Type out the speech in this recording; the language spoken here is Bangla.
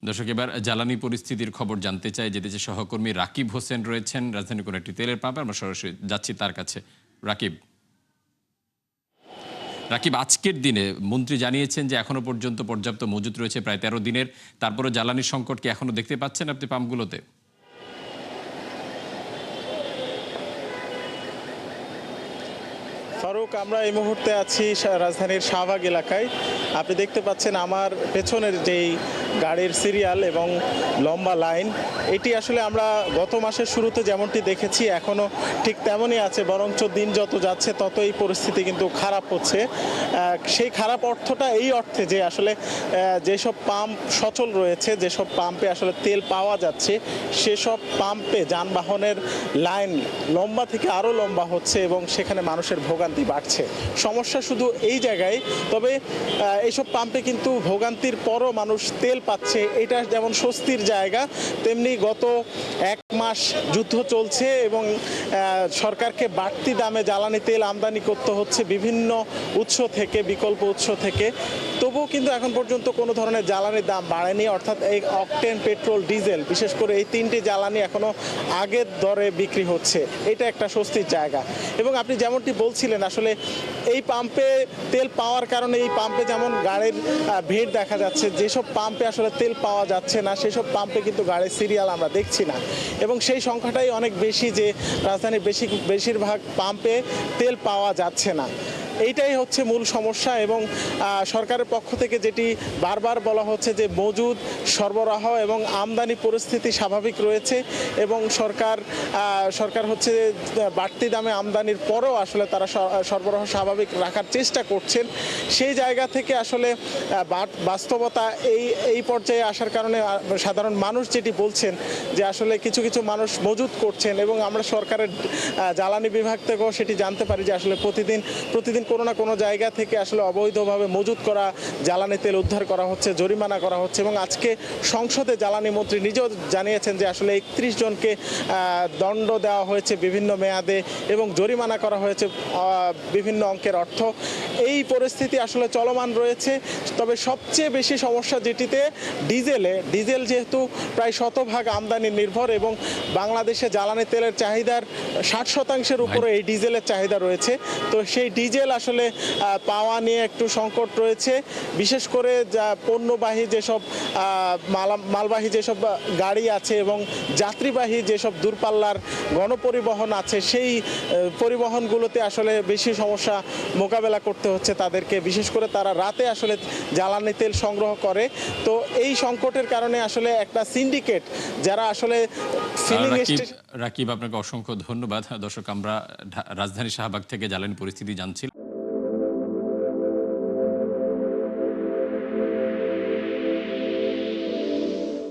দর্শক, এবার জ্বালানি পরিস্থিতির খবর জানতে চাই। যেতে সহকর্মী রাকিব হোসেন রয়েছেন রাজধানীর কোনো একটি তেলের পাম্পে। আমরা সরাসরি যাচ্ছি তার কাছে। রাকিব, আজকের দিনে মন্ত্রী জানিয়েছেন যে এখনো পর্যন্ত পর্যাপ্ত মজুত রয়েছে প্রায় 13 দিনের। তারপরে জ্বালানির সংকট কি এখনো দেখতে পাচ্ছেন আপনি পাম্পগুলোতে? ফারুক, আমরা এই মুহূর্তে আছি রাজধানীর শাহবাগ এলাকায়। আপনি দেখতে পাচ্ছেন আমার পেছনের যেই গাড়ির সিরিয়াল এবং লম্বা লাইন, এটি আসলে আমরা গত মাসের শুরুতে যেমনটি দেখেছি এখনও ঠিক তেমনই আছে, বরঞ্চ দিন যত যাচ্ছে তত এই পরিস্থিতি কিন্তু খারাপ হচ্ছে। সেই খারাপ অর্থটা এই অর্থে যে আসলে যেসব পাম্প সচল রয়েছে, যেসব পাম্পে আসলে তেল পাওয়া যাচ্ছে, সেসব পাম্পে যানবাহনের লাইন লম্বা থেকে আরও লম্বা হচ্ছে এবং সেখানে মানুষের ভোগান্তি বাড়ছে। সমস্যা শুধু এই জায়গায়, তবে এইসব পাম্পে কিন্তু ভোগান্তির পরও মানুষ তেল পাচ্ছে, এটা যেমন স্বস্তির জায়গা, তেমনি গত এক মাস যুদ্ধ চলছে এবং সরকারকে বাড়তি দামে জ্বালানি তেল আমদানি করতে হচ্ছে বিভিন্ন উৎস থেকে, বিকল্প উৎস থেকে। তবুও কিন্তু এখন পর্যন্ত কোনো ধরনের জ্বালানির দাম বাড়েনি, অর্থাৎ এই অকটেন, পেট্রোল, ডিজেল, বিশেষ করে এই তিনটি জ্বালানি এখনও আগের দরে বিক্রি হচ্ছে। এটা একটা স্বস্তির জায়গা। এবং আপনি যেমনটি বলছিলেন, আসলে এই পাম্পে তেল পাওয়ার কারণে এই পাম্পে যেমন গাড়ির ভিড় দেখা যাচ্ছে, যেসব পাম্পে আসলে তেল পাওয়া যাচ্ছে না সেসব পাম্পে কিন্তু গাড়ির সিরিয়াল আমরা দেখছি না। এবং সেই সংখ্যাটাই অনেক বেশি যে রাজধানীর বেশিরভাগ পাম্পে তেল পাওয়া যাচ্ছে না। এইটাই হচ্ছে মূল সমস্যা। এবং সরকারের পক্ষ থেকে যেটি বারবার বলা হচ্ছে যে মজুদ, সরবরাহ এবং আমদানি পরিস্থিতি স্বাভাবিক রয়েছে এবং সরকার হচ্ছে বাড়তি দামে আমদানির পরও আসলে তারা সরবরাহ স্বাভাবিক রাখার চেষ্টা করছেন। সেই জায়গা থেকে আসলে বাস্তবতা এই পর্যায়ে আসার কারণে সাধারণ মানুষ যেটি বলছেন যে আসলে কিছু কিছু মানুষ মজুদ করছেন এবং আমরা সরকারের জ্বালানি বিভাগ থেকেও সেটি জানতে পারি যে আসলে প্রতিদিন কোনো না কোনো জায়গা থেকে আসলে অবৈধভাবে মজুত করা জ্বালানি তেল উদ্ধার করা হচ্ছে, জরিমানা করা হচ্ছে। এবং আজকে সংসদে জ্বালানি মন্ত্রী নিজেও জানিয়েছেন যে আসলে 31 জনকে দণ্ড দেওয়া হয়েছে বিভিন্ন মেয়াদে এবং জরিমানা করা হয়েছে বিভিন্ন অঙ্কের অর্থ। এই পরিস্থিতি আসলে চলমান রয়েছে। তবে সবচেয়ে বেশি সমস্যা যেটিতে ডিজেল যেহেতু প্রায় শতভাগ আমদানি নির্ভর এবং বাংলাদেশে জ্বালানি তেলের চাহিদার 60% উপরে এই ডিজেলের চাহিদা রয়েছে। তো সেই ডিজেল আসলে পাওয়া নিয়ে একটু সংকট রয়েছে, বিশেষ করে পণ্যবাহী যেসব মালবাহী যেসব গাড়ি আছে এবং যাত্রীবাহী যেসব দূরপাল্লার গণপরিবহন আছে, সেই পরিবহনগুলোতে আসলে বেশি সমস্যা মোকাবেলা করতে হচ্ছে তাদেরকে। বিশেষ করে তারা রাতে আসলে জ্বালানি তেল সংগ্রহ করে। তো এই সংকটের কারণে আসলে একটা সিন্ডিকেট যারা আসলে রাকিব, আপনাকে অসংখ্য ধন্যবাদ। দর্শক, আমরা রাজধানী শাহবাগ থেকে জ্বালানি পরিস্থিতি জানছিলাম।